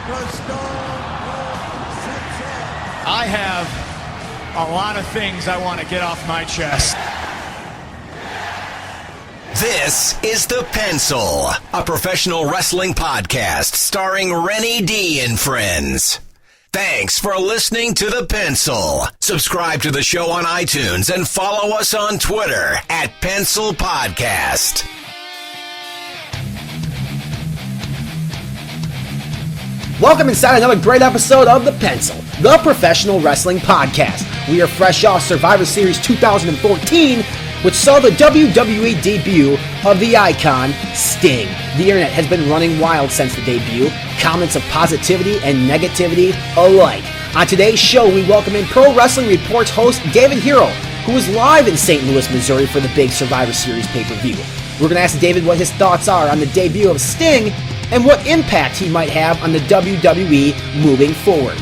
I have a lot of things I want to get off my chest. This is The Pencil, a professional wrestling podcast starring Rennie D and friends. Thanks for listening to The Pencil. Subscribe to the show on iTunes and follow us on Twitter at Pencil Podcast. Welcome inside another great episode of The Pencil, the professional wrestling podcast. We are fresh off Survivor Series 2014, which saw the WWE debut of the icon, Sting. The internet has been running wild since the debut, comments of positivity and negativity alike. On today's show, we welcome in Pro Wrestling Report's host, David Herro, who is live in St. Louis, Missouri for the big Survivor Series Pay-Per-View. We're going to ask David what his thoughts are on the debut of Sting and what impact he might have on the WWE moving forward.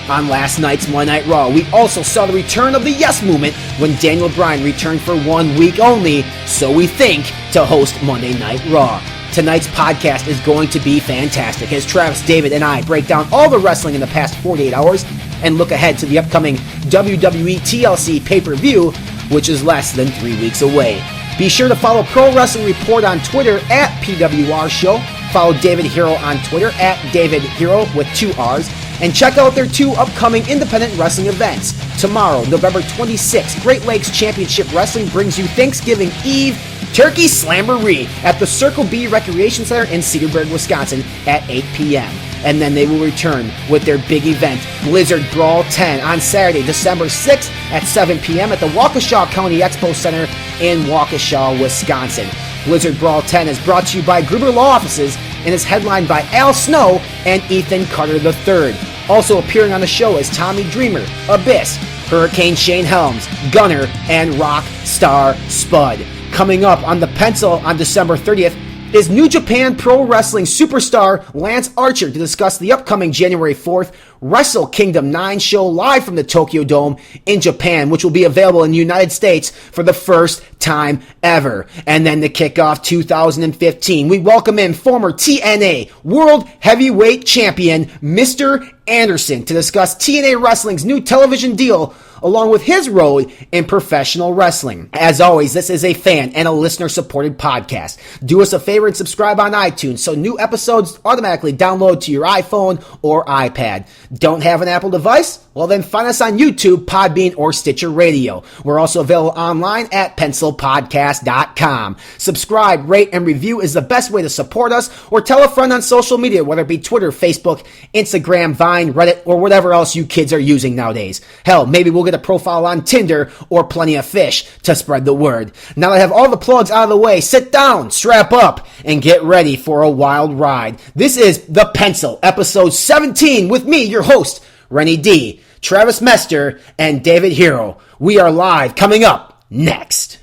On last night's Monday Night Raw, we also saw the return of the Yes Movement when Daniel Bryan returned for 1 week only, so we think, to host Monday Night Raw. Tonight's podcast is going to be fantastic as Travis, David, and I break down all the wrestling in the past 48 hours and look ahead to the upcoming WWE TLC Pay-Per-View, which is less than 3 weeks away. Be sure to follow Pro Wrestling Report on Twitter at PWR Show. Follow David Herro on Twitter at David Herro with 2 R's. And check out their 2 upcoming independent wrestling events. Tomorrow, November 26th, Great Lakes Championship Wrestling brings you Thanksgiving Eve Turkey Slamboree at the Circle B Recreation Center in Cedarburg, Wisconsin at 8 p.m. And then they will return with their big event, Blizzard Brawl 10, on Saturday, December 6th at 7 p.m. at the Waukesha County Expo Center in Waukesha, Wisconsin. Blizzard Brawl 10 is brought to you by Gruber Law Offices and is headlined by Al Snow and Ethan Carter III. Also appearing on the show is Tommy Dreamer, Abyss, Hurricane Shane Helms, Gunner, and Rock Star Spud. Coming up on The Pencil on December 30th is New Japan Pro Wrestling superstar Lance Archer to discuss the upcoming January 4th Wrestle Kingdom 9 show live from the Tokyo Dome in Japan, which will be available in the United States for the first time ever. And then to kick off 2015, we welcome in former TNA World Heavyweight Champion Mr. Anderson to discuss TNA Wrestling's new television deal along with his road in professional wrestling. As always, this is a fan and a listener-supported podcast. Do us a favor and subscribe on iTunes so new episodes automatically download to your iPhone or iPad. Don't have an Apple device? Well, then find us on YouTube, PodBean, or Stitcher Radio. We're also available online at pencilpodcast.com. Subscribe, rate, and review is the best way to support us, or tell a friend on social media, whether it be Twitter, Facebook, Instagram, Vine, Reddit, or whatever else you kids are using nowadays. Hell, maybe we'll get a profile on Tinder or Plenty of Fish to spread the word. Now that I have all the plugs out of the way, sit down, strap up, and get ready for a wild ride. This is The Pencil, episode 17, with me, your host, Rennie D, Travis Mester, and David Herro. We are live, coming up next.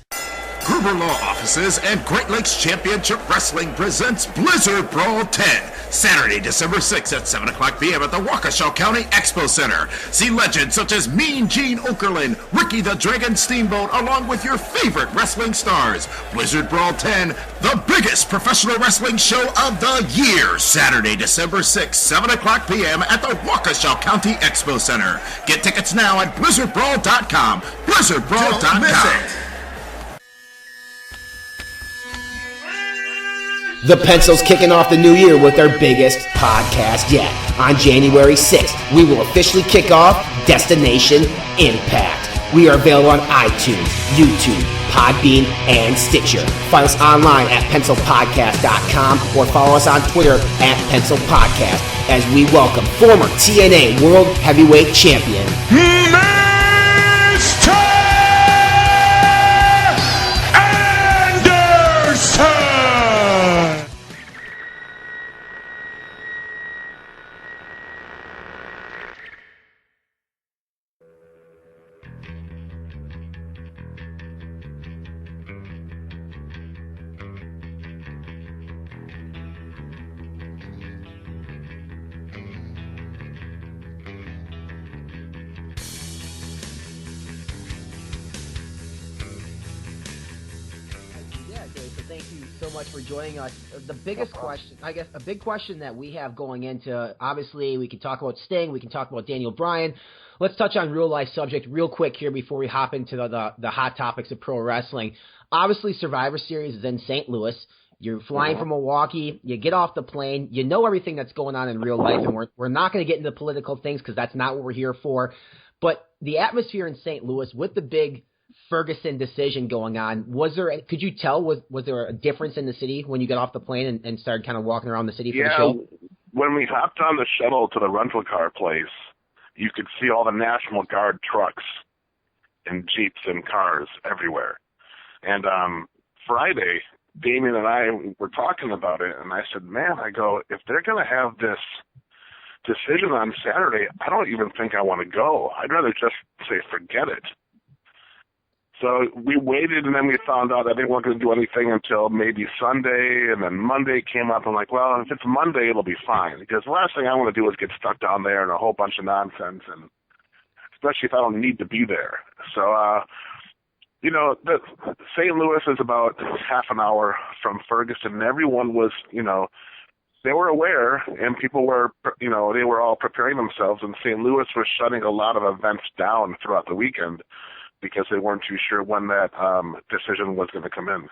Gruber Law Offices and Great Lakes Championship Wrestling presents Blizzard Brawl 10, Saturday, December 6th at 7 o'clock p.m. at the Waukesha County Expo Center. See legends such as Mean Gene Okerlund, Ricky the Dragon Steamboat, along with your favorite wrestling stars. Blizzard Brawl 10, the biggest professional wrestling show of the year. Saturday, December 6th, 7 o'clock p.m. at the Waukesha County Expo Center. Get tickets now at blizzardbrawl.com. Blizzardbrawl.com. Don't miss it. The Pencil's kicking off the new year with their biggest podcast yet. On January 6th, we will officially kick off Destination Impact. We are available on iTunes, YouTube, PodBean, and Stitcher. Find us online at pencilpodcast.com or follow us on Twitter at pencilpodcast as we welcome former TNA World Heavyweight Champion Mr. Anderson! thank you so much for joining us. The biggest question, I guess, a big question that we have going into, obviously, we can talk about Sting, we can talk about Daniel Bryan. Let's touch on real-life subject real quick here before we hop into the hot topics of pro wrestling. Obviously, Survivor Series is in St. Louis. You're flying from Milwaukee. You get off the plane. You know everything that's going on in real life, and we're not going to get into political things because that's not what we're here for. But the atmosphere in St. Louis with the big Ferguson decision going on, could you tell, was there a difference in the city when you got off the plane and started kind of walking around the city for the show? When we hopped on the shuttle to the rental car place, you could see all the National Guard trucks and Jeeps and cars everywhere. And Friday, Damien and I were talking about it, and I said, man, if they're going to have this decision on Saturday, I don't even think I want to go. I'd rather just say forget it. So we waited, and then we found out that they weren't going to do anything until maybe Sunday, and then Monday came up. I'm like, well, if it's Monday, it'll be fine, because the last thing I want to do is get stuck down there and a whole bunch of nonsense, and especially if I don't need to be there. So, St. Louis is about half an hour from Ferguson, and everyone was, they were aware, and people were, they were all preparing themselves, and St. Louis was shutting a lot of events down throughout the weekend because they weren't too sure when that decision was going to come in.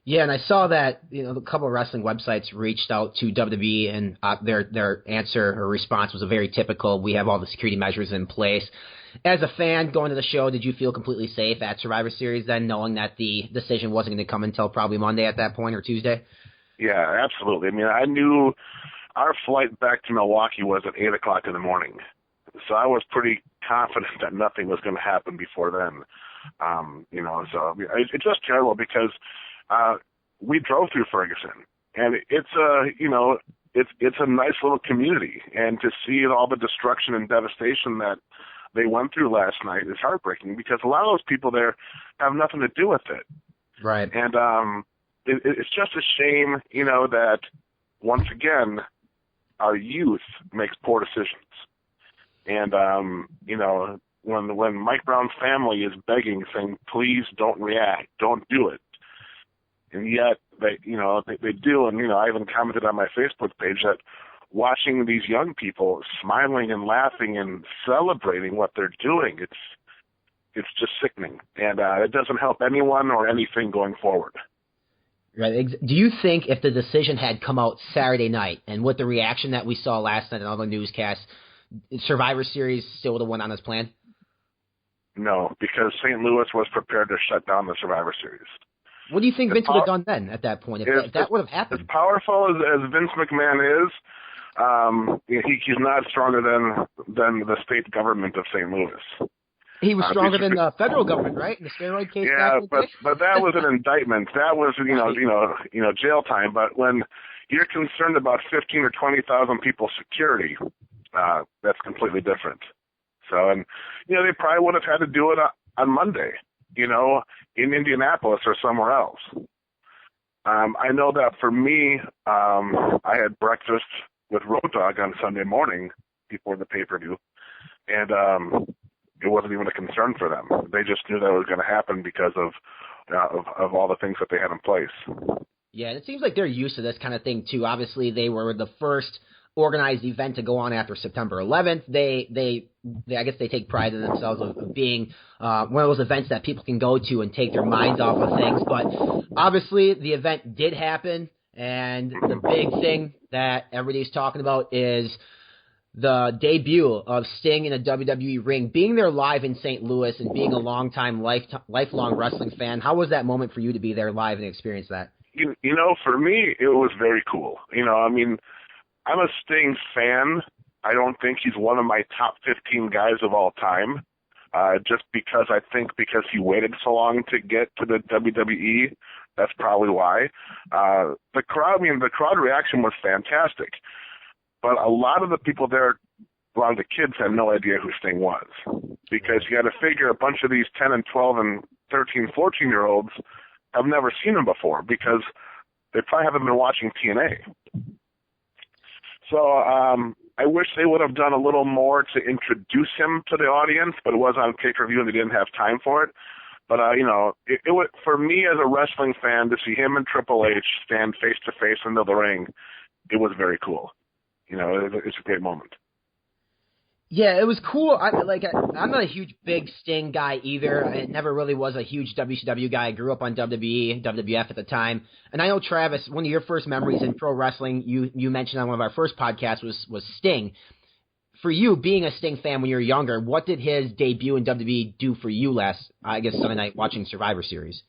Yeah, and I saw that a couple of wrestling websites reached out to WWE, and their answer or response was a very typical, we have all the security measures in place. As a fan going to the show, did you feel completely safe at Survivor Series then, knowing that the decision wasn't going to come until probably Monday at that point or Tuesday? Yeah, absolutely. I mean, I knew our flight back to Milwaukee was at 8 o'clock in the morning. So I was pretty confident that nothing was going to happen before then. So it's just terrible because we drove through Ferguson, and it's a nice little community, and to see all the destruction and devastation that they went through last night is heartbreaking because a lot of those people there have nothing to do with it. Right. And it's just a shame, that once again our youth makes poor decisions. And, when Mike Brown's family is begging, saying, please don't react, don't do it. And yet, they do. And, I even commented on my Facebook page that watching these young people smiling and laughing and celebrating what they're doing, it's just sickening. And it doesn't help anyone or anything going forward. Right. Do you think if the decision had come out Saturday night and with the reaction that we saw last night in all the newscasts, Survivor Series still would have went on as planned? No, because St. Louis was prepared to shut down the Survivor Series. What do you think Vince would have done then at that point if that would have happened? As powerful as Vince McMahon is, he's not stronger than the state government of St. Louis. He was stronger than the federal government, right? In the steroid case. Yeah, but that was an indictment. That was jail time. But when you're concerned about 15 or 20,000 people's security, that's completely different. So, and they probably would have had to do it on Monday, in Indianapolis or somewhere else. I know that for me, I had breakfast with Road Dogg on Sunday morning before the pay-per-view, and it wasn't even a concern for them. They just knew that it was going to happen because of all the things that they had in place. Yeah, and it seems like they're used to this kind of thing too. Obviously, they were the first organized event to go on after September 11th. They I guess they take pride in themselves of being one of those events that people can go to and take their minds off of things. But obviously, the event did happen, and the big thing that everybody's talking about is the debut of Sting in a WWE ring, being there live in St. Louis and being a lifelong wrestling fan. How was that moment for you to be there live and experience that? For me, it was very cool. I'm a Sting fan. I don't think he's one of my top 15 guys of all time, just because he waited so long to get to the WWE. That's probably why. The crowd reaction was fantastic. But a lot of the people there, a lot of the kids had no idea who Sting was, because you got to figure a bunch of these 10 and 12 and 13, 14-year-olds have never seen him before because they probably haven't been watching TNA. So I wish they would have done a little more to introduce him to the audience, but it was on pay-per-view and they didn't have time for it. But, it would, for me as a wrestling fan, to see him and Triple H stand face-to-face into the ring, it was very cool. It's a great moment. Yeah, it was cool. I'm not a huge big Sting guy either. I never really was a huge WCW guy. I grew up on WWE, WWF at the time. And I know, Travis, one of your first memories in pro wrestling, you mentioned on one of our first podcasts was Sting. For you, being a Sting fan when you were younger, what did his debut in WWE do for you last, Sunday night watching Survivor Series?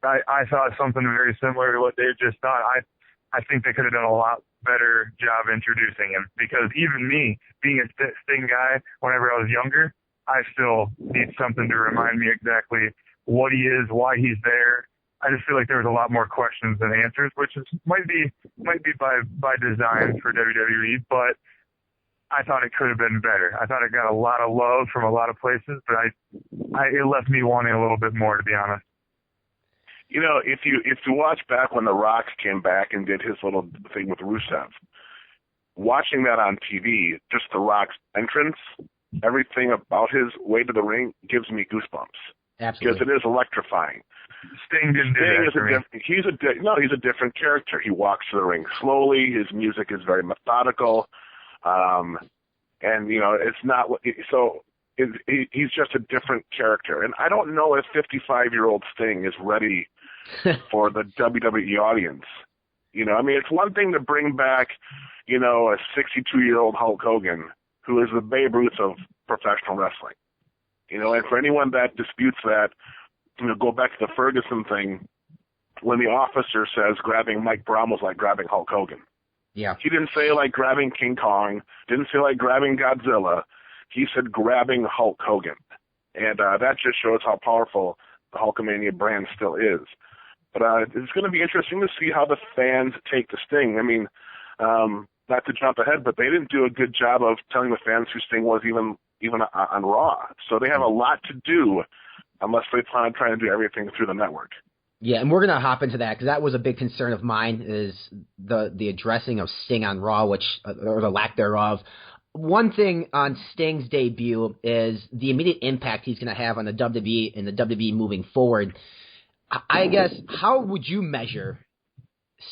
I thought something very similar to what Dave just thought. I think they could have done a lot better job introducing him, because even me, being a Sting guy, whenever I was younger, I still need something to remind me exactly what he is, why he's there. I just feel like there was a lot more questions than answers, which might be by design for WWE, but I thought it could have been better. I thought it got a lot of love from a lot of places, but it left me wanting a little bit more, to be honest. If you watch back when The Rock came back and did his little thing with Rusev, watching that on TV, just The Rock's entrance, everything about his way to the ring gives me goosebumps. Absolutely. Because it is electrifying. Sting didn't do that for me. He's a different character. He walks to the ring slowly. His music is very methodical. It's not so. He's just a different character, and I don't know if 55-year-old Sting is ready for the WWE audience. It's one thing to bring back, a 62-year-old Hulk Hogan, who is the Babe Ruth of professional wrestling. And for anyone that disputes that, go back to the Ferguson thing, when the officer says grabbing Mike Braun was like grabbing Hulk Hogan. Yeah. He didn't say like grabbing King Kong, didn't say like grabbing Godzilla. He said grabbing Hulk Hogan. And that just shows how powerful the Hulkamania brand still is. But it's going to be interesting to see how the fans take the Sting. Not to jump ahead, but they didn't do a good job of telling the fans who Sting was even on Raw. So they have a lot to do unless they plan on trying to do everything through the network. Yeah, and we're going to hop into that because that was a big concern of mine, is the addressing of Sting on Raw, or the lack thereof. One thing on Sting's debut is the immediate impact he's going to have on the WWE and the WWE moving forward. I guess, how would you measure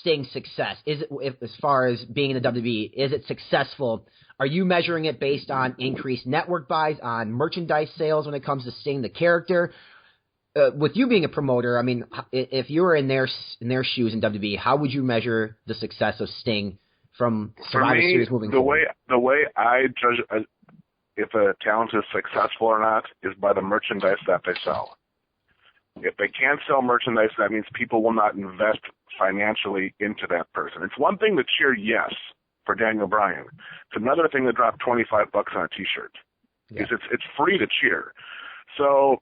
Sting's success? Is it, as far as being in the WWE, is it successful? Are you measuring it based on increased network buys, on merchandise sales when it comes to Sting the character? With you being a promoter, if you were in their shoes in WWE, how would you measure the success of Sting from Survivor Series moving forward? The way I judge if a talent is successful or not is by the merchandise that they sell. If they can't sell merchandise, that means people will not invest financially into that person. It's one thing to cheer yes for Daniel Bryan. It's another thing to drop $25 on a T-shirt. Yeah. Because it's free to cheer. So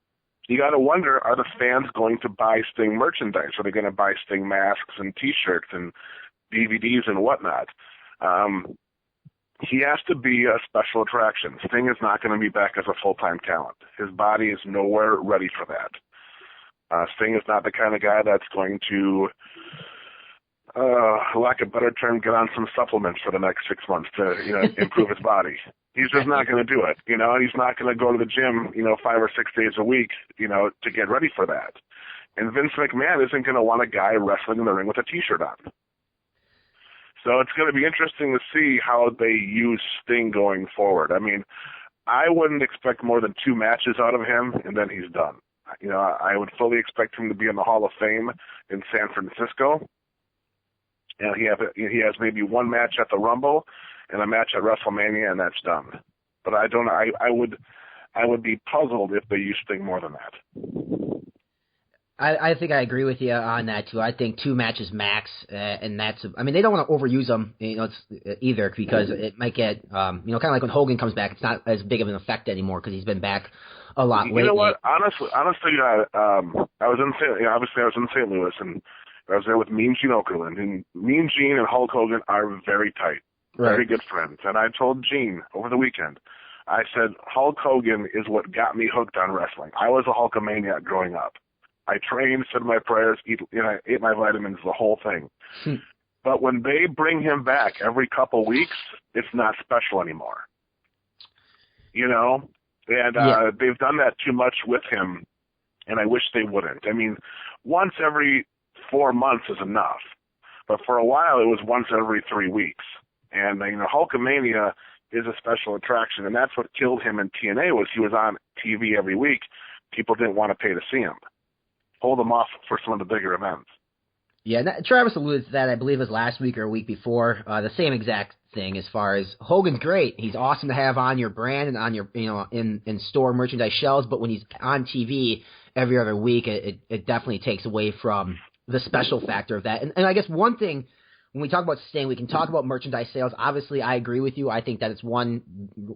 you got to wonder, are the fans going to buy Sting merchandise? Are they going to buy Sting masks and T-shirts and DVDs and whatnot? He has to be a special attraction. Sting is not going to be back as a full-time talent. His body is nowhere ready for that. Sting is not the kind of guy that's going to, lack of a better term, get on some supplements for the next 6 months to, improve his body. He's just not going to do it, and he's not going to go to the gym, 5 or 6 days a week, to get ready for that. And Vince McMahon isn't going to want a guy wrestling in the ring with a T-shirt on. So it's going to be interesting to see how they use Sting going forward. I wouldn't expect more than 2 matches out of him, and then he's done. I would fully expect him to be in the Hall of Fame in San Francisco. And he has maybe 1 match at the Rumble and a match at Wrestle Mania, and that's done. But I would be puzzled if they use Sting more than that. I think I agree with you on that too. I think 2 matches max, and that's. They don't want to overuse them, either, because it might get, kind of like when Hogan comes back, it's not as big of an effect anymore because he's been back a lot lately. You know what? Honestly, I was in St. Louis, and I was there with Mean Gene Okerlund, and Mean Gene and Hulk Hogan are very tight, very good friends. And I told Gene over the weekend, I said, Hulk Hogan is what got me hooked on wrestling. I was a Hulkamaniac growing up. I trained, said my prayers, ate my vitamins, the whole thing. But when they bring him back every couple weeks, it's not special anymore. And they've done that too much with him and I wish they wouldn't. I mean, once every 4 months is enough, but for a while it was once every 3 weeks. And Hulkamania is a special attraction, and that's what killed him in TNA was he was on TV every week. People didn't want to pay to see him. Hold him off for some of the bigger events. Yeah, Travis alluded to that, I believe it was last week or a week before. The same exact thing as far as Hogan's great. He's awesome to have on your brand and on your, in store merchandise shelves, but when he's on TV every other week, it definitely takes away from the special factor of that. And I guess one thing, when we talk about Sting, we can talk about merchandise sales. Obviously, I agree with you. I think that it's one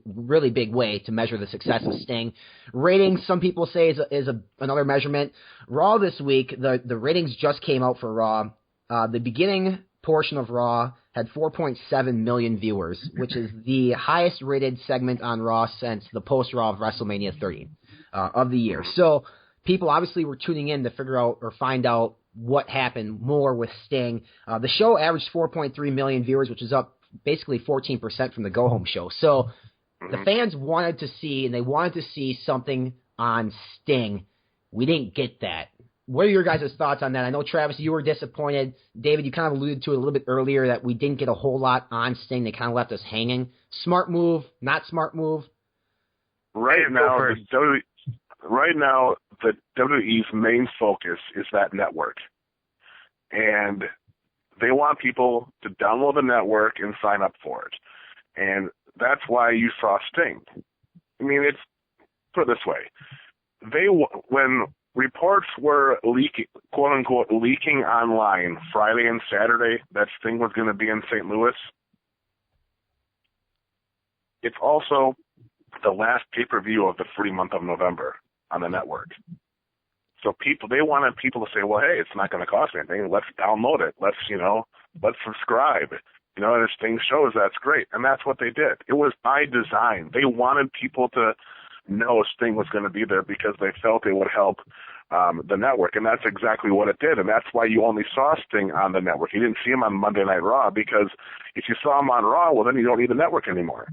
really big way to measure the success of Sting. Ratings, some people say, is another measurement. Raw this week, the ratings just came out for Raw. The beginning portion of Raw had 4.7 million viewers, which is the highest rated segment on Raw since the post-Raw of WrestleMania 30 of the year. So people obviously were tuning in to figure out or find out what happened more with Sting. The show averaged 4.3 million viewers, which is up basically 14% from the go-home show. So the fans wanted to see something on Sting. We didn't get that. What are your guys' thoughts on that? I know, Travis, you were disappointed. David, you kind of alluded to it a little bit earlier that we didn't get a whole lot on Sting. They kind of left us hanging. Smart move, not smart move? Right now, the WWE's main focus is that network. And they want people to download the network and sign up for it. And that's why you saw Sting. I mean, put it this way. When reports were leaking, quote unquote, leaking online Friday and Saturday that Sting was going to be in St. Louis, it's also the last pay-per-view of the free month of November on the network. So they wanted people to say, well, hey, it's not going to cost anything. Let's download it. Let's subscribe. And if Sting shows, that's great. And that's what they did. It was by design. They wanted people to know Sting was going to be there because they felt it would help the network. And that's exactly what it did. And that's why you only saw Sting on the network. You didn't see him on Monday Night Raw because if you saw him on Raw, well, then you don't need the network anymore.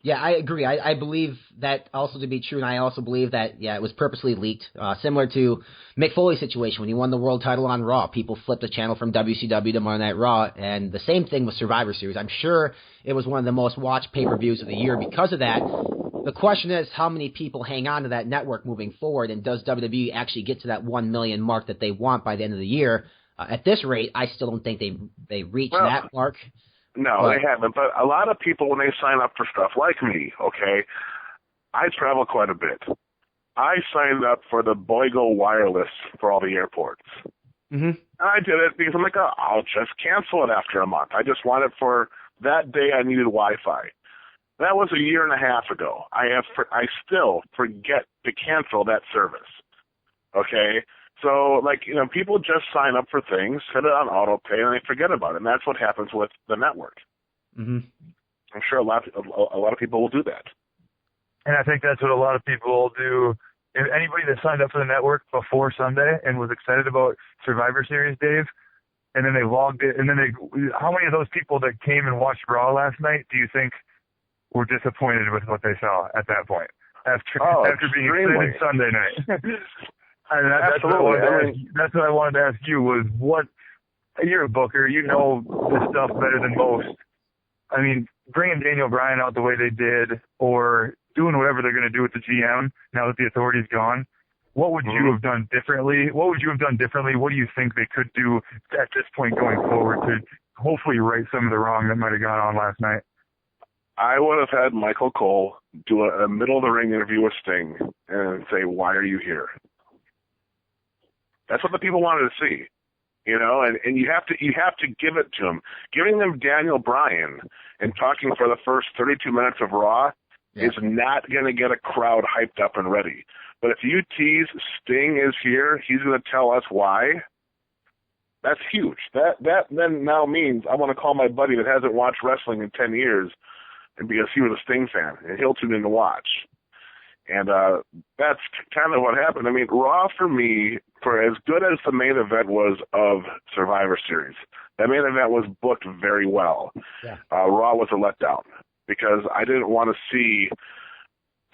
Yeah, I agree. I believe that also to be true, and I also believe that, it was purposely leaked. Similar to Mick Foley's situation when he won the world title on Raw. People flipped the channel from WCW to Monday Night Raw, and the same thing with Survivor Series. I'm sure it was one of the most watched pay-per-views of the year because of that. The question is how many people hang on to that network moving forward, and does WWE actually get to that 1 million mark that they want by the end of the year? At this rate, I still don't think they reach that mark. No, they haven't. But a lot of people, when they sign up for stuff like me, okay, I travel quite a bit. I signed up for the Boigo Wireless for all the airports. Mm-hmm. And I did it because I'm like, I'll just cancel it after a month. I just want it for that day I needed Wi-Fi. That was a year and a half ago. I still forget to cancel that service. Okay? So, people just sign up for things, set it on auto pay, and they forget about it. And that's what happens with the network. Mm-hmm. I'm sure a lot of people will do that. And I think that's what a lot of people will do. If anybody that signed up for the network before Sunday and was excited about Survivor Series, Dave, and then they logged it, and then how many of those people that came and watched Raw last night do you think were disappointed with what they saw at that point after being excited Sunday night? And that's what I wanted to ask you was you're a booker, you know this stuff better than most. I mean, bringing Daniel Bryan out the way they did or doing whatever they're going to do with the GM now that the authority's gone, what would you have done differently? What would you have done differently? What do you think they could do at this point going forward to hopefully right some of the wrong that might have gone on last night? I would have had Michael Cole do a middle-of-the-ring interview with Sting and say, why are you here? That's what the people wanted to see, and you have to give it to them. Giving them Daniel Bryan and talking for the first 32 minutes of Raw is not going to get a crowd hyped up and ready. But if you tease Sting is here, he's going to tell us why. That's huge. That then now means I want to call my buddy that hasn't watched wrestling in 10 years, and because he was a Sting fan, and he'll tune in to watch. And that's kind of what happened. I mean, Raw for me, for as good as the main event was of Survivor Series, that main event was booked very well. Yeah. Raw was a letdown because I didn't want to see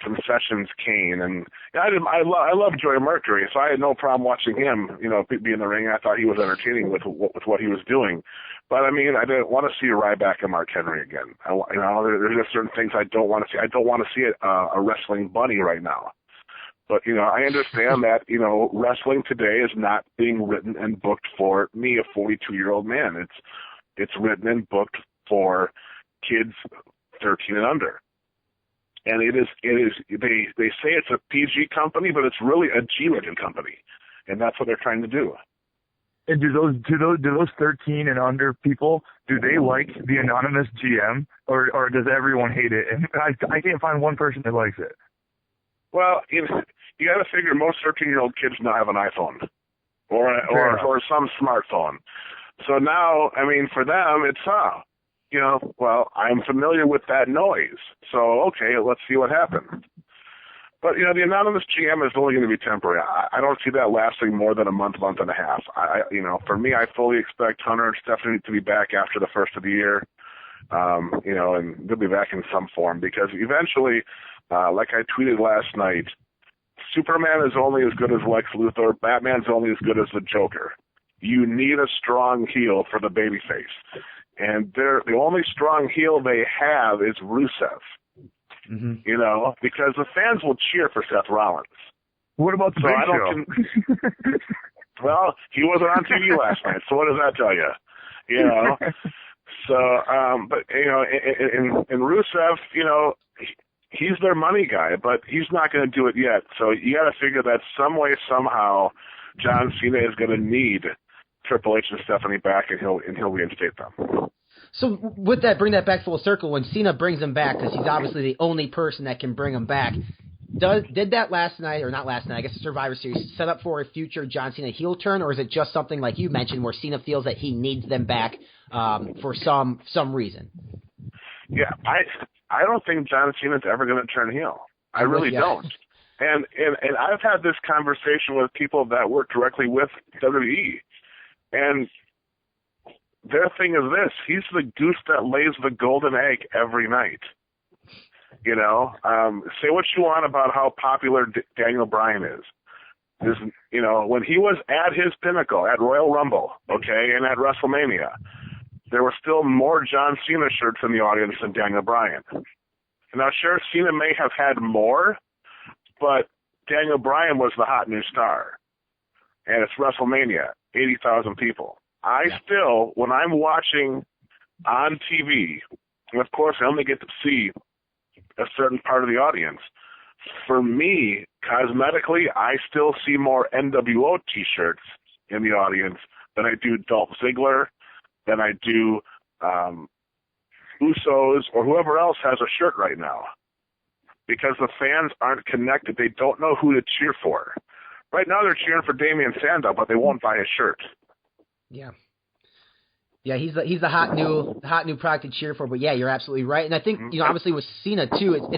Concessions Kane, and I love Joey Mercury, so I had no problem watching him, be in the ring. I thought he was entertaining with what he was doing. But I mean, I didn't want to see Ryback and Mark Henry again. There's just certain things I don't want to see. I don't want to see a wrestling bunny right now. But I understand that wrestling today is not being written and booked for me, a 42-year-old man. It's written and booked for kids 13 and under. And it is. They say it's a PG company, but it's really a G-rated company, and that's what they're trying to do. And do those 13 and under people, do they like the anonymous GM, or does everyone hate it? And I can't find one person that likes it. Well, you got to figure most 13-year-old kids now have an iPhone or some smartphone. So now, I mean, for them, it's well, I'm familiar with that noise. So, okay, let's see what happens. But, the anonymous GM is only going to be temporary. I don't see that lasting more than a month and a half. For me, I fully expect Hunter and Stephanie to be back after the first of the year, and they'll be back in some form because eventually, like I tweeted last night, Superman is only as good as Lex Luthor. Batman's only as good as the Joker. You need a strong heel for the babyface. And the only strong heel they have is Rusev. Mm-hmm. Because the fans will cheer for Seth Rollins. What about the Big Show? Well, he wasn't on TV last night, so what does that tell you? So, but in Rusev, he's their money guy, but he's not going to do it yet. So you got to figure that some way, somehow, John Cena is going to need Triple H and Stephanie back, and he'll reinstate them. So with that, bring that back full circle. When Cena brings him back, because he's obviously the only person that can bring him back, did that last night, or not last night, I guess the Survivor Series, set up for a future John Cena heel turn, or is it just something like you mentioned where Cena feels that he needs them back for some reason? Yeah, I don't think John Cena's ever going to turn heel. I really don't. And I've had this conversation with people that work directly with WWE. And their thing is this: he's the goose that lays the golden egg every night. Say what you want about how popular Daniel Bryan is. When he was at his pinnacle at Royal Rumble, okay, and at Wrestle Mania, there were still more John Cena shirts in the audience than Daniel Bryan. Now, sure, Cena may have had more, but Daniel Bryan was the hot new star. And it's WrestleMania, 80,000 people. Still, when I'm watching on TV, and of course I only get to see a certain part of the audience, for me, cosmetically, I still see more NWO T-shirts in the audience than I do Dolph Ziggler, than I do Usos, or whoever else has a shirt right now. Because the fans aren't connected. They don't know who to cheer for. Right now they're cheering for Damian Sandow, but they won't buy his shirt. Yeah. Yeah, he's the hot new product to cheer for. But yeah, you're absolutely right. And I think obviously with Cena too,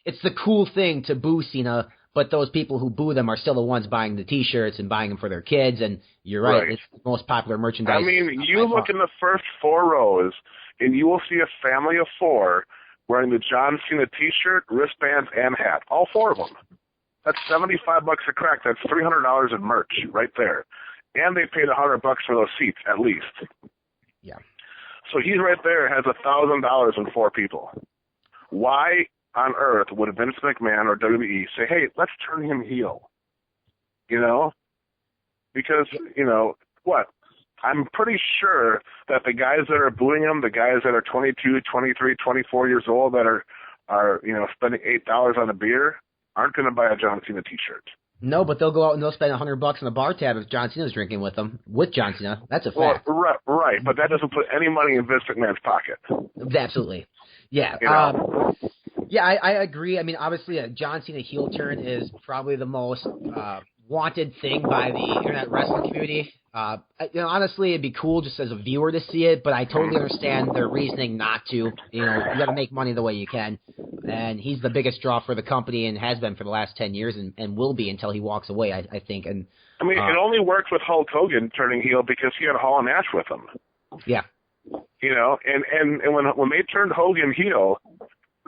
it's the cool thing to boo Cena, but those people who boo them are still the ones buying the T-shirts and buying them for their kids. And you're right. It's the most popular merchandise. I mean, you look in the first 4 rows, and you will see a family of 4 wearing the John Cena T-shirt, wristbands, and hat. All 4 of them. That's $75 a crack. That's $300 in merch right there. And they paid $100 for those seats at least. Yeah. So he's right there, has $1,000 in 4 people. Why on earth would Vince McMahon or WWE say, hey, let's turn him heel? Because, what? I'm pretty sure that the guys that are booing him, the guys that are 22, 23, 24 years old that are spending $8 on a beer, aren't going to buy a John Cena T-shirt. No, but they'll go out and they'll spend $100 on a bar tab if John Cena's drinking with them. With John Cena, that's a fact. Well, right, but that doesn't put any money in Vince McMahon's pocket. Absolutely, yeah. Yeah, I agree. I mean, obviously, a John Cena heel turn is probably the most wanted thing by the internet wrestling community. Honestly, it'd be cool just as a viewer to see it, but I totally understand their reasoning not to. You got to make money the way you can. And he's the biggest draw for the company and has been for the last 10 years and will be until he walks away, I think. And I mean, it only worked with Hulk Hogan turning heel because he had Hall and Nash with him. Yeah. And when they turned Hogan heel,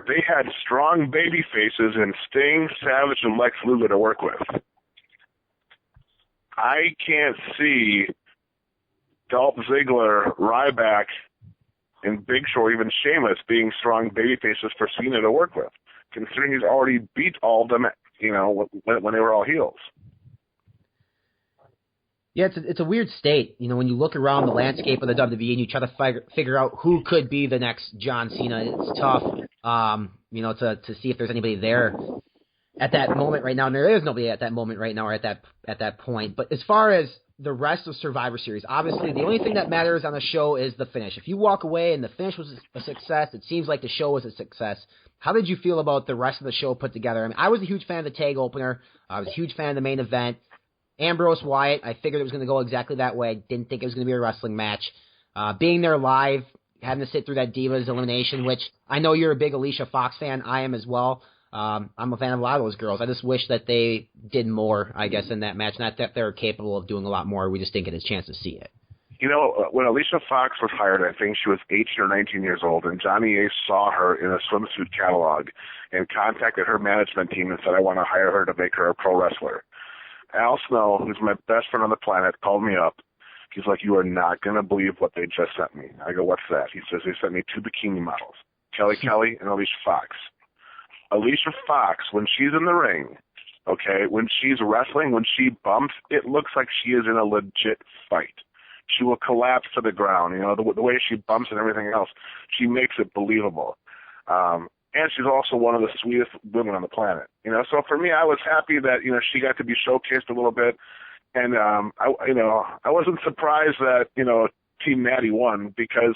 they had strong baby faces in Sting, Savage, and Lex Luger to work with. I can't see Dolph Ziggler, Ryback, and Big Show, or even Sheamus being strong baby faces for Cena to work with, considering he's already beat all of them, when they were all heels. Yeah, it's a weird state. When you look around the landscape of the WWE and you try to figure out who could be the next John Cena, it's tough, to see if there's anybody there at that moment right now. And there is nobody at that moment right now or at that point. But as far as the rest of Survivor Series, obviously the only thing that matters on the show is the finish. If you walk away and the finish was a success, it seems like the show was a success. How did you feel about the rest of the show put together? I mean, I was a huge fan of the tag opener. I was a huge fan of the main event. Ambrose Wyatt, I figured it was going to go exactly that way. I didn't think it was going to be a wrestling match. Being there live, having to sit through that Divas elimination, which I know you're a big Alicia Fox fan. I am as well. I'm a fan of a lot of those girls. I just wish that they did more, I guess, in that match. Not that they're capable of doing a lot more. We just didn't get a chance to see it. When Alicia Fox was hired, I think she was 18 or 19 years old, and Johnny Ace saw her in a swimsuit catalog and contacted her management team and said, I want to hire her to make her a pro wrestler. Al Snow, who's my best friend on the planet, called me up. He's like, you are not going to believe what they just sent me. I go, what's that? He says, they sent me 2 bikini models, Kelly Kelly and Alicia Fox. Alicia Fox, when she's in the ring, okay, when she's wrestling, when she bumps, it looks like she is in a legit fight. She will collapse to the ground. The way she bumps and everything else, she makes it believable. And she's also one of the sweetest women on the planet. So for me, I was happy that, she got to be showcased a little bit. And, I wasn't surprised that, Team Natty won because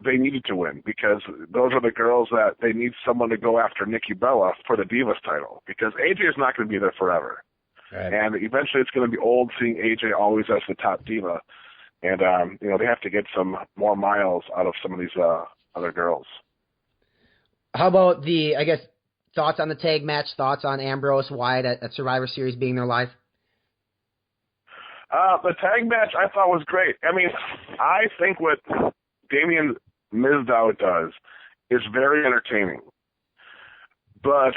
they needed to win, because those are the girls that they need someone to go after Nikki Bella for the Divas title, because AJ is not going to be there forever. Right. And eventually it's going to be old seeing AJ always as the top diva. And, they have to get some more miles out of some of these other girls. How about thoughts on the tag match, thoughts on Ambrose Wyatt at Survivor Series being there live? The tag match I thought was great. I mean, I think what Damien Mizdow does is very entertaining. But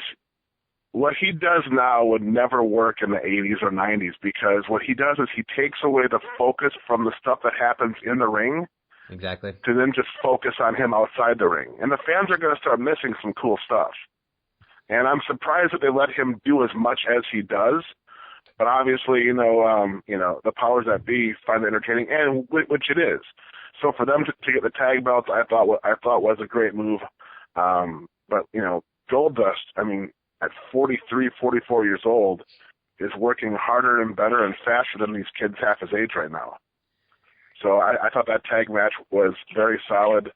what he does now would never work in the 80s or 90s, because what he does is he takes away the focus from the stuff that happens in the ring. Exactly. To then just focus on him outside the ring. And the fans are going to start missing some cool stuff. And I'm surprised that they let him do as much as he does. But obviously, the powers that be find it entertaining, and which it is. So for them to get the tag belts, I thought was a great move. But Goldust, I mean, at 43, 44 years old, is working harder and better and faster than these kids half his age right now. So I thought that tag match was very solid.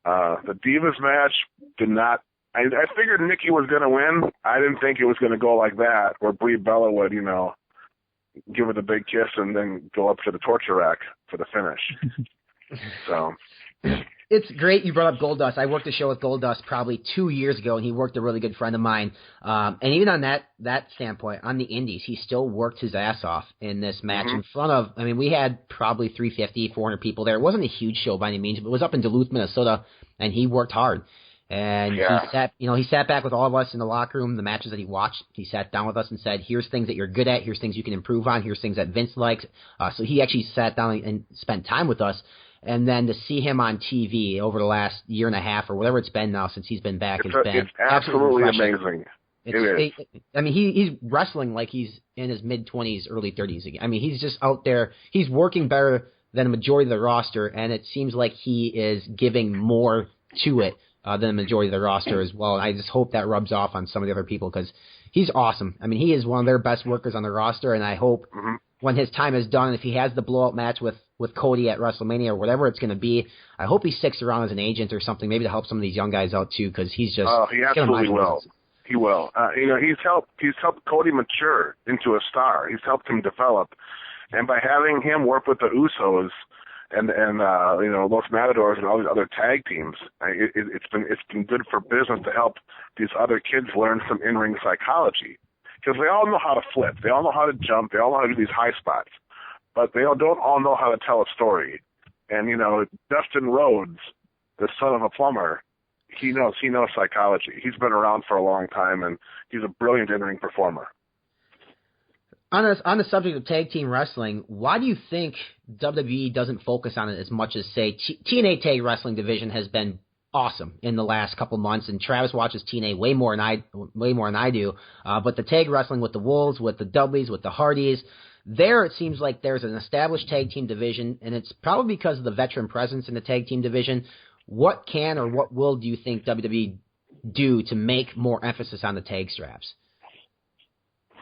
The Divas match did not. I figured Nikki was going to win. I didn't think it was going to go like that, where Brie Bella would, give her the big kiss and then go up to the torture rack for the finish. So it's great you brought up Goldust. I worked a show with Goldust probably 2 years ago, and he worked a really good friend of mine. And even on that standpoint, on the indies, he still worked his ass off in this match in front of, we had probably 350, 400 people there. It wasn't a huge show by any means, but it was up in Duluth, Minnesota, and he worked hard. And he sat back with all of us in the locker room, the matches that he watched. He sat down with us and said, here's things that you're good at, here's things you can improve on, here's things that Vince likes. So he actually sat down and spent time with us. And then to see him on TV over the last year and a half or whatever it's been now since he's been back, it's absolutely amazing. He's wrestling like he's in his mid-20s, early 30s again. He's just out there. He's working better than the majority of the roster, and it seems like he is giving more to it than the majority of the roster as well. And I just hope that rubs off on some of the other people, because he's awesome. He is one of their best workers on the roster, and I hope when his time is done, if he has the blowout match with Cody at Wrestle Mania or whatever it's going to be, I hope he sticks around as an agent or something, maybe to help some of these young guys out too, because he's just... Oh, he absolutely will. He will. He's helped Cody mature into a star. He's helped him develop. And by having him work with the Usos and Los Matadors and all these other tag teams, it's been good for business to help these other kids learn some in-ring psychology. Because they all know how to flip. They all know how to jump. They all know how to do these high spots. But they don't all know how to tell a story. And, Dustin Rhodes, the son of a plumber, he knows psychology. He's been around for a long time, and he's a brilliant in-ring performer. On the subject of tag team wrestling, why do you think WWE doesn't focus on it as much as, say, TNA Tag Wrestling division has been awesome in the last couple months, and Travis watches TNA way more than I do. But the tag wrestling with the Wolves, with the Dudleys, with the Hardys, there it seems like there's an established tag team division, and it's probably because of the veteran presence in the tag team division. What can or what will do you think WWE do to make more emphasis on the tag straps?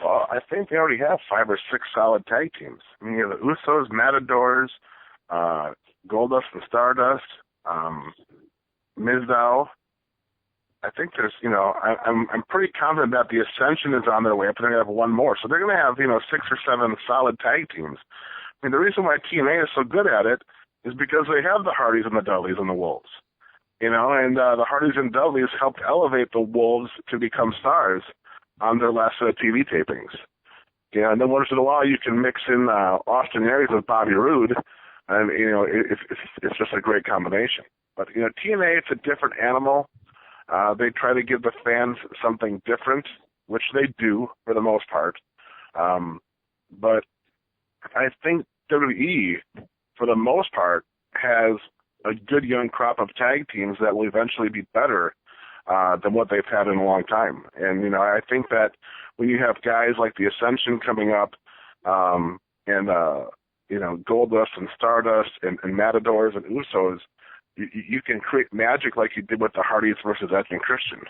Well, I think they already have 5 or 6 solid tag teams. I mean, you have the Usos, Matadors, Goldust and Stardust, Mizdow. I think there's, I'm pretty confident that the Ascension is on their way up, and they're going to have one more. So they're going to have, 6 or 7 solid tag teams. I mean, the reason why TNA is so good at it is because they have the Hardys and the Dudleys and the Wolves. And the Hardys and Dudleys helped elevate the Wolves to become stars on their last set of TV tapings. And then once in a while you can mix in Austin Aries with Bobby Roode, and, it's just a great combination. But, TNA, it's a different animal. They try to give the fans something different, which they do for the most part. But I think WWE, for the most part, has a good young crop of tag teams that will eventually be better than what they've had in a long time. And, I think that when you have guys like the Ascension coming up, and Goldust and Stardust and Matadors and Usos, you can create magic like you did with the Hardys versus Edge and Christian.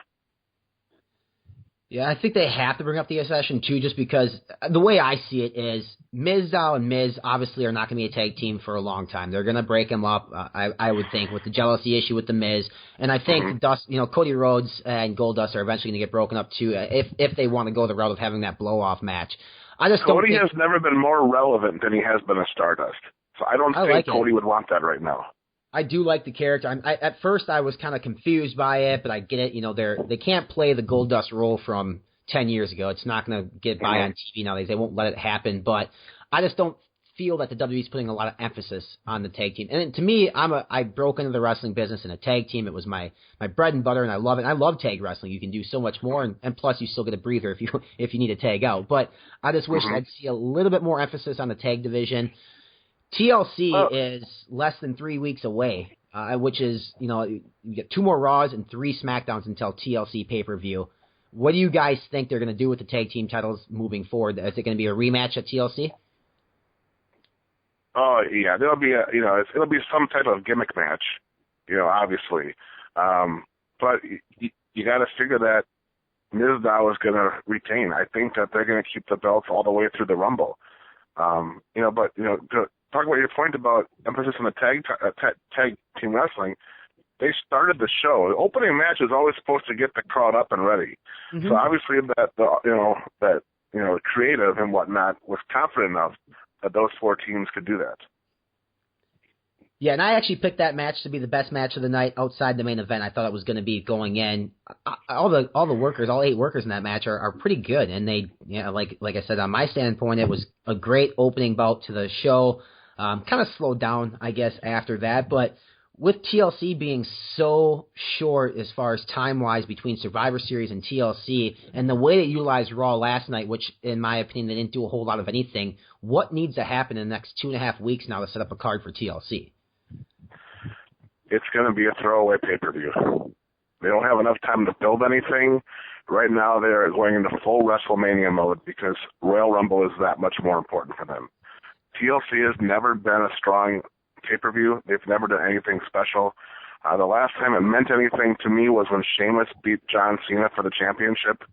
Yeah, I think they have to bring up the Ascension, too, just because the way I see it is Mizdow and Miz obviously are not going to be a tag team for a long time. They're going to break them up, I would think, with the jealousy issue with the Miz. And I think Cody Rhodes and Goldust are eventually going to get broken up, too, if they want to go the route of having that blow-off match. Cody has never been more relevant than he has been a Stardust. So I don't think Cody would want that right now. I do like the character. At first, I was kind of confused by it, but I get it. They can't play the Goldust role from 10 years ago. It's not going to get by on TV nowadays. They won't let it happen. But I just don't feel that the WWE is putting a lot of emphasis on the tag team. And to me, I broke into the wrestling business in a tag team. It was my bread and butter, and I love it. I love tag wrestling. You can do so much more, and plus you still get a breather if you need to tag out. But I just wish I'd see a little bit more emphasis on the tag division. TLC is less than 3 weeks away, which is, you get 2 more Raws and 3 SmackDowns until TLC pay-per-view. What do you guys think they're going to do with the tag team titles moving forward? Is it going to be a rematch at TLC? Oh, yeah. There'll be it'll be some type of gimmick match, obviously. But you got to figure that Mizdow is going to retain. I think that they're going to keep the belts all the way through the Rumble. Talk about your point about emphasis on the tag team wrestling. They started the show. The opening match is always supposed to get the crowd up and ready. Mm-hmm. So obviously that creative and whatnot was confident enough that those 4 teams could do that. Yeah, and I actually picked that match to be the best match of the night outside the main event. I thought it was going to be going in. All the workers, all 8 workers in that match are pretty good, and they, like I said, on my standpoint, it was a great opening bout to the show. Kind of slowed down, I guess, after that, but with TLC being so short as far as time-wise between Survivor Series and TLC, and the way they utilized Raw last night, which, in my opinion, they didn't do a whole lot of anything, what needs to happen in the next 2.5 weeks now to set up a card for TLC? It's going to be a throwaway pay-per-view. They don't have enough time to build anything. Right now, they're going into full Wrestle Mania mode because Royal Rumble is that much more important for them. TLC has never been a strong pay-per-view. They've never done anything special. The last time it meant anything to me was when Sheamus beat John Cena for the championship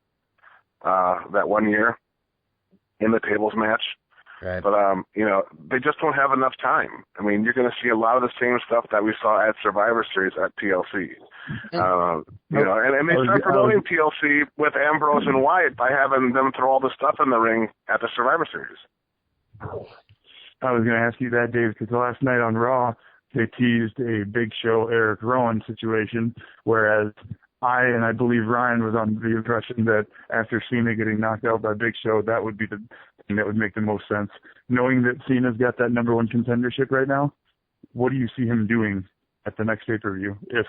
that one year in the tables match. Right. But, they just don't have enough time. I mean, you're going to see a lot of the same stuff that we saw at Survivor Series at TLC. And they start promoting TLC with Ambrose and Wyatt by having them throw all the stuff in the ring at the Survivor Series. I was going to ask you that, Dave, because last night on Raw, they teased a Big Show Eric Rowan situation, whereas I believe Ryan was on the impression that after Cena getting knocked out by Big Show, that would be the thing that would make the most sense. Knowing that Cena's got that number 1 contendership right now, what do you see him doing at the next pay-per-view. If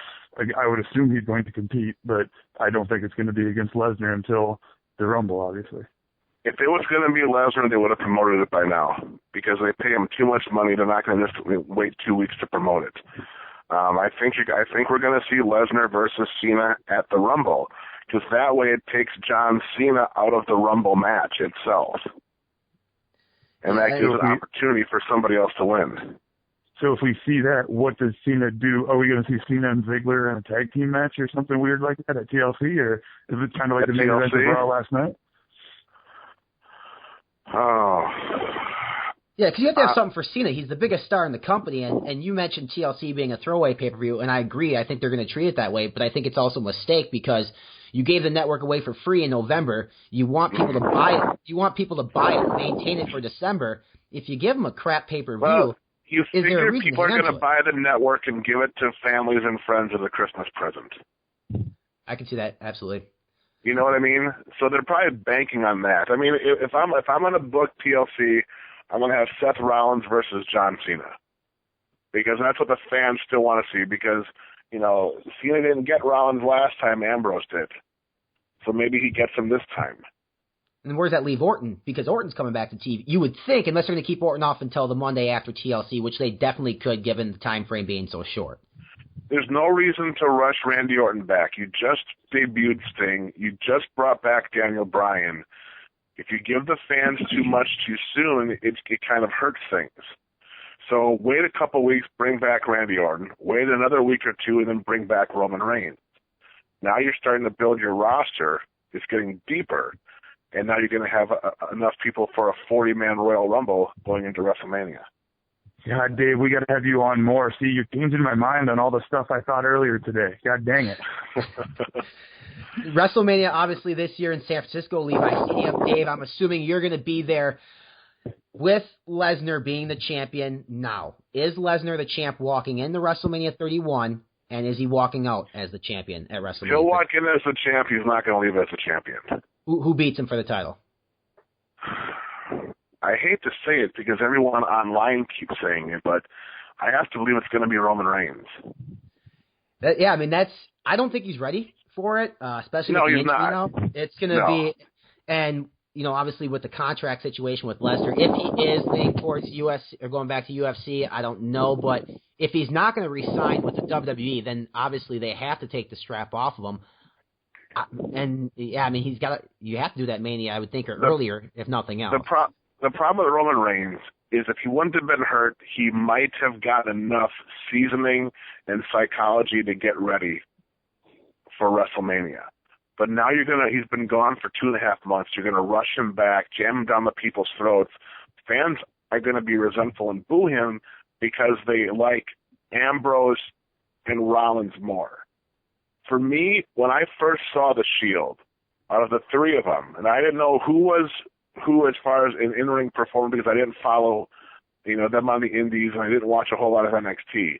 I would assume he's going to compete, but I don't think it's going to be against Lesnar until the Rumble, obviously. If it was going to be Lesnar, they would have promoted it by now because they pay him too much money. They're not going to just wait 2 weeks to promote it. I think we're going to see Lesnar versus Cena at the Rumble because that way it takes John Cena out of the Rumble match itself. And that gives an opportunity for somebody else to win. So if we see that, what does Cena do? Are we going to see Cena and Ziggler in a tag team match or something weird like that at TLC? Or is it kind of like the main event of Raw last night? Oh. Yeah, because you have to have something for Cena. He's the biggest star in the company, and you mentioned TLC being a throwaway pay-per-view, and I agree. I think they're going to treat it that way, but I think it's also a mistake because you gave the network away for free in November. You want people to buy it. You want people to buy it, maintain it for December. If you give them a crap pay-per-view, you figure people are going to buy the network and give it to families and friends as a Christmas present. I can see that, absolutely. You know what I mean? So they're probably banking on that. I mean, if I'm going to book TLC, I'm going to have Seth Rollins versus John Cena because that's what the fans still want to see because, you know, Cena didn't get Rollins last time, Ambrose did. So maybe he gets him this time. And where does that leave Orton? Because Orton's coming back to TV. You would think, unless they're going to keep Orton off until the Monday after TLC, which they definitely could given the time frame being so short. There's no reason to rush Randy Orton back. You just debuted Sting. You just brought back Daniel Bryan. If you give the fans too much too soon, it kind of hurts things. So wait a couple weeks, bring back Randy Orton. Wait another week or two, and then bring back Roman Reigns. Now you're starting to build your roster. It's getting deeper. And now you're going to have enough people for a 40-man Royal Rumble going into WrestleMania. God, Dave, we got to have you on more. See, you're changing my mind on all the stuff I thought earlier today. God dang it. WrestleMania, obviously, this year in San Francisco, Levi Stadium. Dave, I'm assuming you're going to be there with Lesnar being the champion now. Is Lesnar the champ walking into WrestleMania 31, and is he walking out as the champion at WrestleMania? He'll walk in as the champ. He's not going to leave as the champion. Who beats him for the title? I hate to say it because everyone online keeps saying it, but I have to believe it's going to be Roman Reigns. Yeah, I mean, I don't think he's ready for it, especially with the injury now. It's going to be, and, you know, obviously with the contract situation with Lesnar, if he is leaning towards UFC or going back to UFC, I don't know, but if he's not going to re-sign with the WWE, then obviously they have to take the strap off of him. And, yeah, I mean, you have to do that Mania, I would think, or earlier, if nothing else. The problem with Roman Reigns is if he wouldn't have been hurt, he might have got enough seasoning and psychology to get ready for WrestleMania. But now he's been gone for 2.5 months. You're going to rush him back, jam him down the people's throats. Fans are going to be resentful and boo him because they like Ambrose and Rollins more. For me, when I first saw The Shield, out of the three of them, and I didn't know who as far as an in-ring performer because I didn't follow, you know, them on the indies and I didn't watch a whole lot of NXT.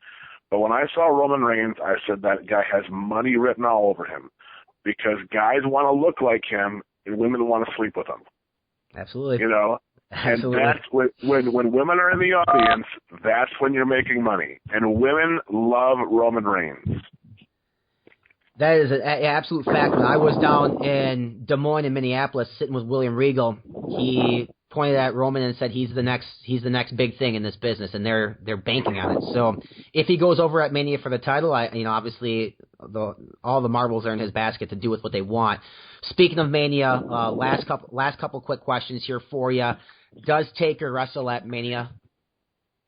But when I saw Roman Reigns, I said that guy has money written all over him because guys want to look like him and women want to sleep with him. Absolutely. You know? Absolutely. And that's when women are in the audience, that's when you're making money. And women love Roman Reigns. That is an absolute fact. When I was down in Des Moines and Minneapolis sitting with William Regal, he pointed at Roman and said he's the next big thing in this business, and they're banking on it. So if he goes over at Mania for the title, obviously all the marbles are in his basket to do with what they want. Speaking of Mania, last couple quick questions here for you. Does Taker wrestle at Mania?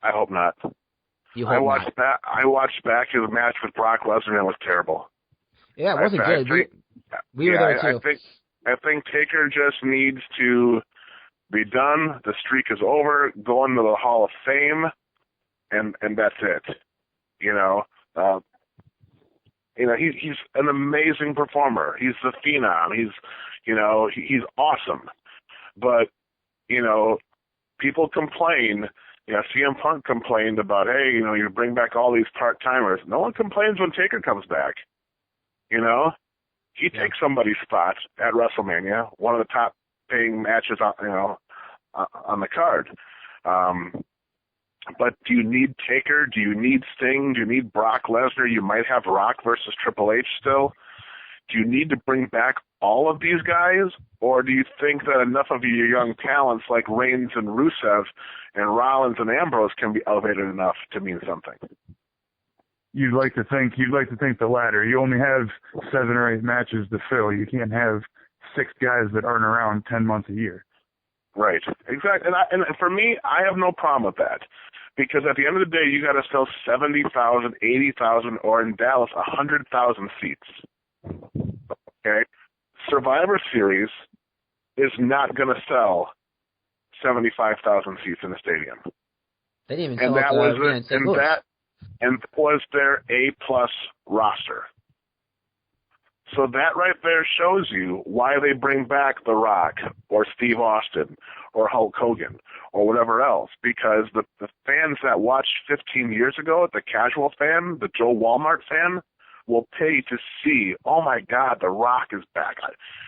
I hope not. I watched back his match with Brock Lesnar and it was terrible. Yeah, it wasn't good. We were there too. I think Taker just needs to be done. The streak is over. Go into the Hall of Fame, and that's it. He's an amazing performer. He's the phenom. He's awesome. But people complain. CM Punk complained about, hey, you bring back all these part timers. No one complains when Taker comes back. He takes somebody's spot at WrestleMania, one of the top paying matches on the card. But do you need Taker? Do you need Sting? Do you need Brock Lesnar? You might have Rock versus Triple H still. Do you need to bring back all of these guys? Or do you think that enough of your young talents like Reigns and Rusev and Rollins and Ambrose can be elevated enough to mean something? You'd like to think the latter. You only have 7 or 8 matches to fill. You can't have 6 guys that aren't around 10 months a year. Right, exactly. And for me, I have no problem with that. Because at the end of the day, you got to sell 70,000, 80,000, or in Dallas, 100,000 seats. Okay? Survivor Series is not going to sell 75,000 seats in the stadium. They didn't even sell and was their A-plus roster. So that right there shows you why they bring back The Rock or Steve Austin or Hulk Hogan or whatever else. Because the fans that watched 15 years ago, the casual fan, the Joe Walmart fan, will pay to see, oh my God, The Rock is back.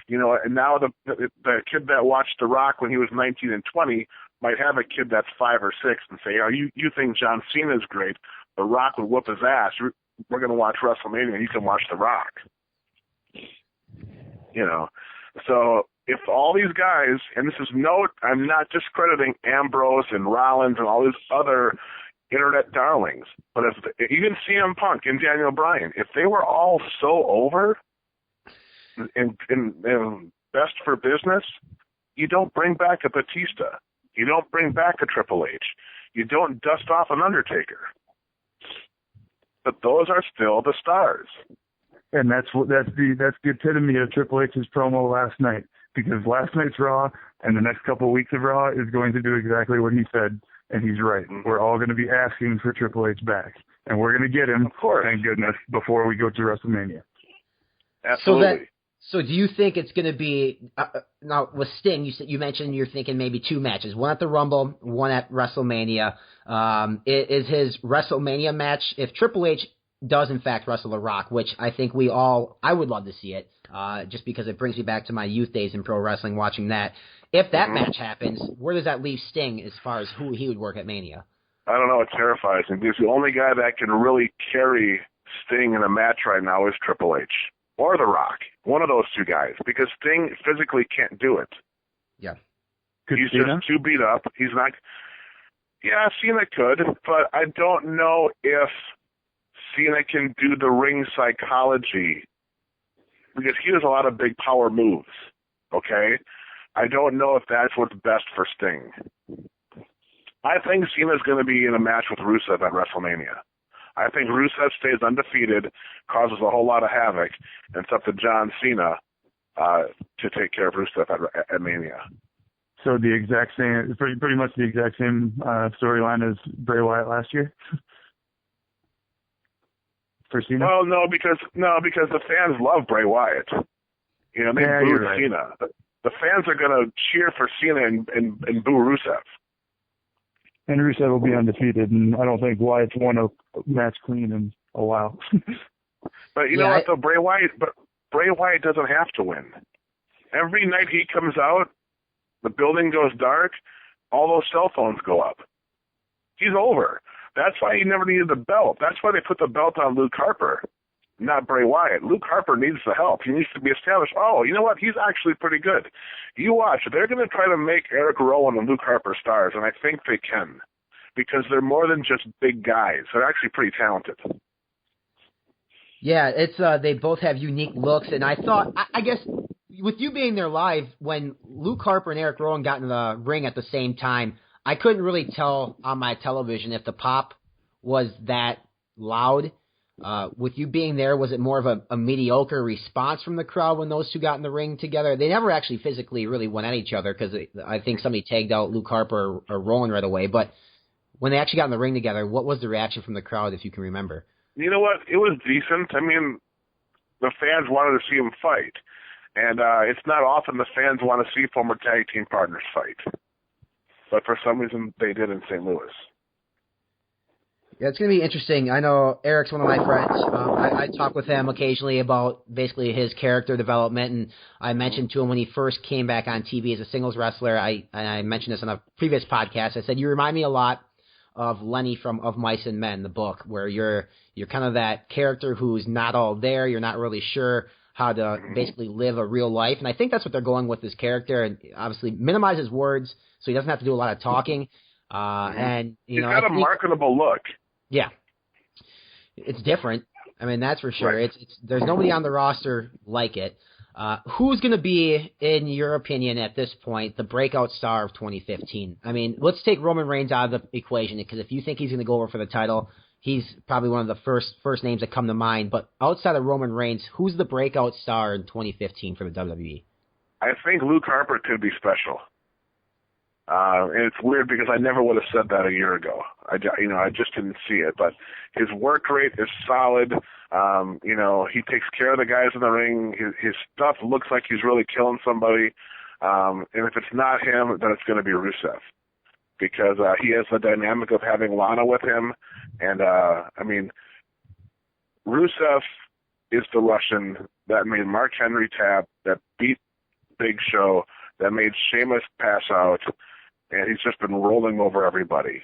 And now the kid that watched The Rock when he was 19 and 20 might have a kid that's 5 or 6 and say, oh, you think John Cena is great. The Rock would whoop his ass. We're going to watch WrestleMania and you can watch The Rock. So if all these guys, and this is I'm not discrediting Ambrose and Rollins and all these other internet darlings, but even CM Punk and Daniel Bryan, if they were all so over and best for business, you don't bring back a Batista. You don't bring back a Triple H. You don't dust off an Undertaker. But those are still the stars. And that's the epitome of Triple H's promo last night, because last night's Raw and the next couple of weeks of Raw is going to do exactly what he said, and he's right. Mm-hmm. We're all going to be asking for Triple H back, and we're going to get him, of course, thank goodness, before we go to WrestleMania. Absolutely. So do you think it's going to be now with Sting? You mentioned you're thinking maybe 2 matches, one at the Rumble, one at WrestleMania. Is his WrestleMania match, if Triple H does in fact wrestle The Rock, which I think I would love to see it, just because it brings me back to my youth days in pro wrestling watching that. If that match happens, where does that leave Sting as far as who he would work at Mania? I don't know. It terrifies me because the only guy that can really carry Sting in a match right now is Triple H or The Rock. One of those 2 guys, because Sting physically can't do it. Yeah. He's just too beat up. He's not. Yeah, Cena could, but I don't know if Cena can do the ring psychology, because he does a lot of big power moves, okay? I don't know if that's what's best for Sting. I think Cena's going to be in a match with Rusev at WrestleMania. I think Rusev stays undefeated, causes a whole lot of havoc, and it's up to John Cena to take care of Rusev at Mania. So the exact same, pretty much the exact same storyline as Bray Wyatt last year? For Cena? Well, no, because the fans love Bray Wyatt. They boo Cena. The fans are going to cheer for Cena and boo Rusev. And Rusev will be undefeated, and I don't think Wyatt's won a match clean in a while. But you know what, though? Bray Wyatt doesn't have to win. Every night he comes out, the building goes dark, all those cell phones go up. He's over. That's why he never needed the belt. That's why they put the belt on Luke Harper, not Bray Wyatt. Luke Harper needs the help. He needs to be established. Oh, you know what? He's actually pretty good. You watch. They're going to try to make Eric Rowan and Luke Harper stars, and I think they can, because they're more than just big guys. They're actually pretty talented. Yeah, it's they both have unique looks, and I thought, I guess, with you being there live, when Luke Harper and Eric Rowan got in the ring at the same time, I couldn't really tell on my television if the pop was that loud. With you being there, was it more of a mediocre response from the crowd when those 2 got in the ring together? They never actually physically really went at each other, because I think somebody tagged out Luke Harper or Rowan right away. But when they actually got in the ring together, what was the reaction from the crowd, if you can remember? You know what? It was decent. I mean, the fans wanted to see them fight. And it's not often the fans want to see former tag team partners fight. But for some reason, they did in St. Louis. Yeah, it's going to be interesting. I know Eric's one of my friends. I talk with him occasionally about basically his character development, and I mentioned to him when he first came back on TV as a singles wrestler, I mentioned this on a previous podcast, I said, you remind me a lot of Lenny from Of Mice and Men, the book, where you're kind of that character who's not all there. You're not really sure how to basically live a real life. And I think that's what they're going with this character, and obviously minimizes words so he doesn't have to do a lot of talking. And he's got a marketable look. Yeah. It's different. I mean, that's for sure. Right. There's nobody on the roster like it. Who's going to be, in your opinion, at this point, the breakout star of 2015? I mean, let's take Roman Reigns out of the equation, because if you think he's going to go over for the title, he's probably one of the first names that come to mind. But outside of Roman Reigns, who's the breakout star in 2015 for the WWE? I think Luke Harper could be special. And it's weird because I never would have said that a year ago. I just didn't see it. But his work rate is solid. He takes care of the guys in the ring. His stuff looks like he's really killing somebody. And if it's not him, then it's going to be Rusev, because he has the dynamic of having Lana with him. And, Rusev is the Russian that made Mark Henry tap, that beat Big Show, that made Sheamus pass out, and he's just been rolling over everybody.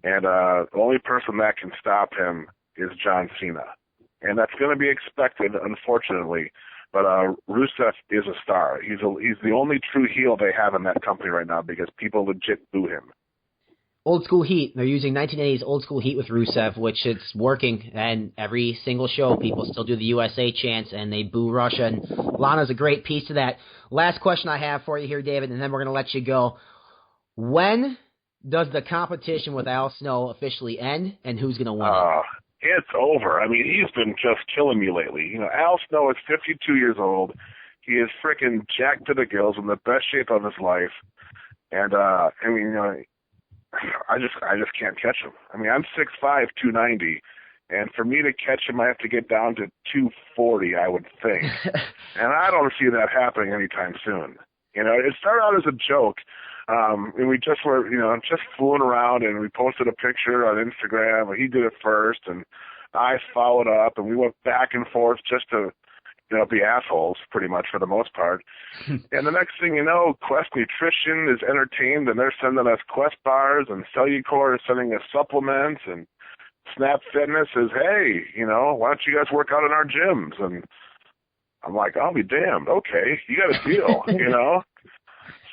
And the only person that can stop him is John Cena. And that's going to be expected, unfortunately. But Rusev is a star. He's the only true heel they have in that company right now, because people legit boo him. Old school heat. They're using 1980s old school heat with Rusev, which it's working. And every single show, people still do the USA chants, and they boo Russia. And Lana's a great piece to that. Last question I have for you here, David, and then we're going to let you go. When does the competition with Al Snow officially end, and who's going to win it? It's over. I mean, he's been just killing me lately. Al Snow is 52 years old. He is freaking jacked to the gills, in the best shape of his life. And, I just can't catch him. I mean, I'm 6'5", 290, and for me to catch him, I have to get down to 240, I would think. And I don't see that happening anytime soon. It started out as a joke, and we just were, just fooling around, and we posted a picture on Instagram, and he did it first, and I followed up, and we went back and forth just to, be assholes, pretty much, for the most part. And the next thing you know, Quest Nutrition is entertained, and they're sending us Quest bars, and Cellucor is sending us supplements, and Snap Fitness is, hey, why don't you guys work out in our gyms? And I'm like, I'll be damned. Okay, you got a deal,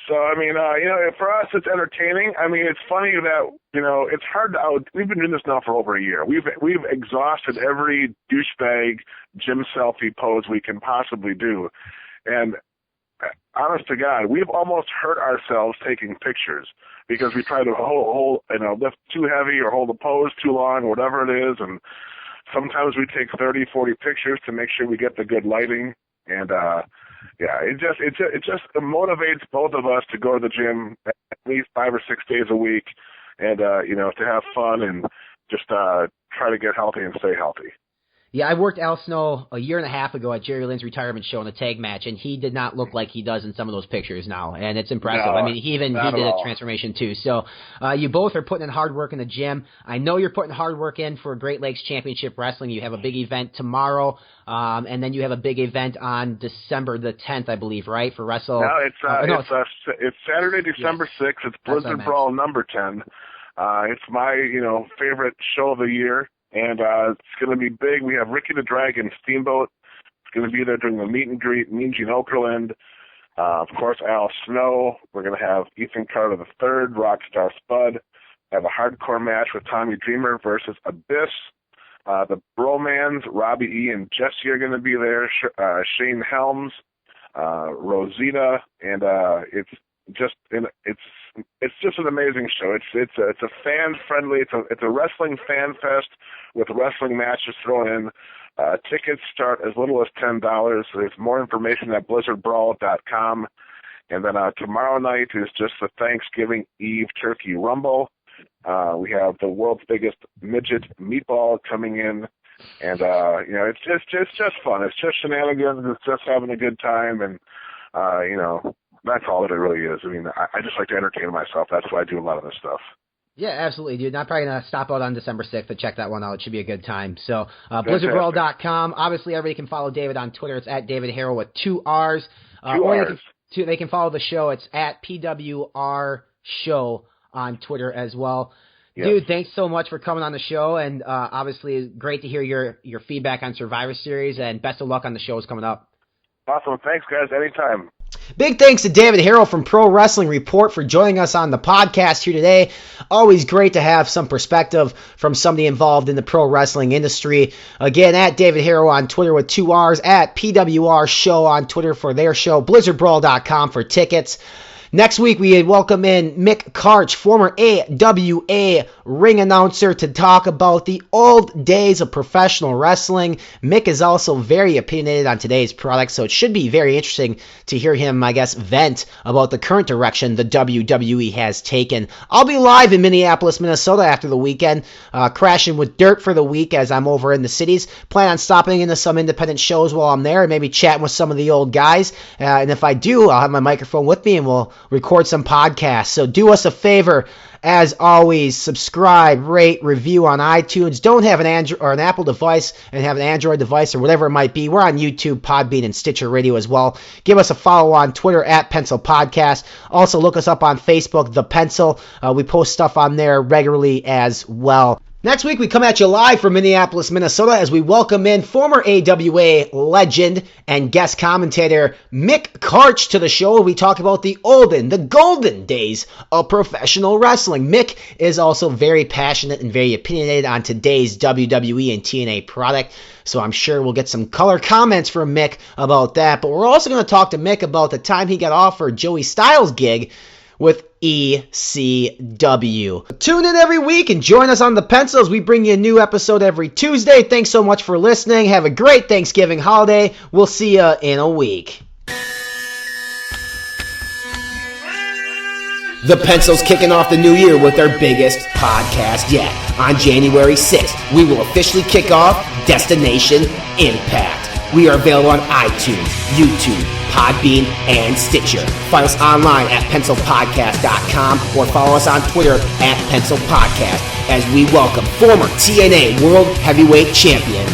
So, for us, it's entertaining. I mean, it's funny that, it's hard to we've been doing this now for over a year. We've exhausted every douchebag gym selfie pose we can possibly do. And honest to God, we've almost hurt ourselves taking pictures, because we try to hold lift too heavy or hold the pose too long, whatever it is. And sometimes we take 30, 40 pictures to make sure we get the good lighting. And, it just motivates both of us to go to the gym at least 5 or 6 days a week, and to have fun and just try to get healthy and stay healthy. Yeah, I worked Al Snow a year and a half ago at Jerry Lynn's retirement show in a tag match, and he did not look like he does in some of those pictures now, and it's impressive. No, I mean, he did a transformation too. So you both are putting in hard work in the gym. I know you're putting hard work in for Great Lakes Championship Wrestling. You have a big event tomorrow, and then you have a big event on December the 10th, I believe, right, for Wrestle? No, it's Saturday, December 6th. It's Blizzard Brawl number 10. It's my favorite show of the year. And it's going to be big. We have Ricky the Dragon Steamboat. It's going to be there during the meet and greet. Mean Gene Okerlund. Of course, Al Snow. We're going to have Ethan Carter III, Rockstar Spud. Have a hardcore match with Tommy Dreamer versus Abyss. The Bromans, Robbie E. and Jesse are going to be there. Shane Helms, Rosita, and it's just an amazing show. It's a fan friendly. It's a wrestling fan fest with wrestling matches thrown in. Tickets start as little as $10. There's more information at blizzardbrawl.com. And then tomorrow night is just the Thanksgiving Eve Turkey Rumble. We have the world's biggest midget meatball coming in. And it's just fun. It's just shenanigans. It's just having a good time, and that's all that it really is. I mean, I just like to entertain myself. That's why I do a lot of this stuff. Yeah, absolutely, dude. I'm probably going to stop out on December 6th to check that one out. It should be a good time. So, BlizzardBrawl.com. Obviously, everybody can follow David on Twitter. It's at David Herro with 2 R's. They can follow the show. It's at PWR Show on Twitter as well. Yes. Dude, thanks so much for coming on the show, and obviously it's great to hear your feedback on Survivor Series, and best of luck on the shows coming up. Awesome. Thanks, guys. Anytime. Big thanks to David Herro from Pro Wrestling Report for joining us on the podcast here today. Always great to have some perspective from somebody involved in the pro wrestling industry. Again, at David Herro on Twitter with 2 R's, at PWR Show on Twitter for their show, BlizzardBrawl.com for tickets. Next week, we welcome in Mick Karch, former AWA ring announcer, to talk about the old days of professional wrestling. Mick is also very opinionated on today's product, so it should be very interesting to hear him, I guess, vent about the current direction the WWE has taken. I'll be live in Minneapolis, Minnesota after the weekend, crashing with Dirt for the week as I'm over in the cities. Plan on stopping into some independent shows while I'm there and maybe chatting with some of the old guys. And if I do, I'll have my microphone with me and we'll record some podcasts. So do us a favor, as always, subscribe, rate, review on iTunes. Don't have an Android or an Apple device and have an Android device or whatever it might be. We're on YouTube, PodBean, and Stitcher Radio as well. Give us a follow on Twitter at Pencil Podcast. Also look us up on Facebook, The Pencil. We post stuff on there regularly as well. Next week, we come at you live from Minneapolis, Minnesota, as we welcome in former AWA legend and guest commentator Mick Karch to the show. We talk about the golden days of professional wrestling. Mick is also very passionate and very opinionated on today's WWE and TNA product, so I'm sure we'll get some color comments from Mick about that. But we're also going to talk to Mick about the time he got offered Joey Styles' gig with ECW. Tune in every week and join us on The Pencil as we bring you a new episode every Tuesday. Thanks so much for listening. Have a great Thanksgiving holiday. We'll see you in a week. The Pencil's kicking off the new year with their biggest podcast yet. On January 6th, we will officially kick off Destination Impact. We are available on iTunes, YouTube, PodBean, and Stitcher. Find us online at pencilpodcast.com or follow us on Twitter at pencilpodcast as we welcome former TNA World Heavyweight Champion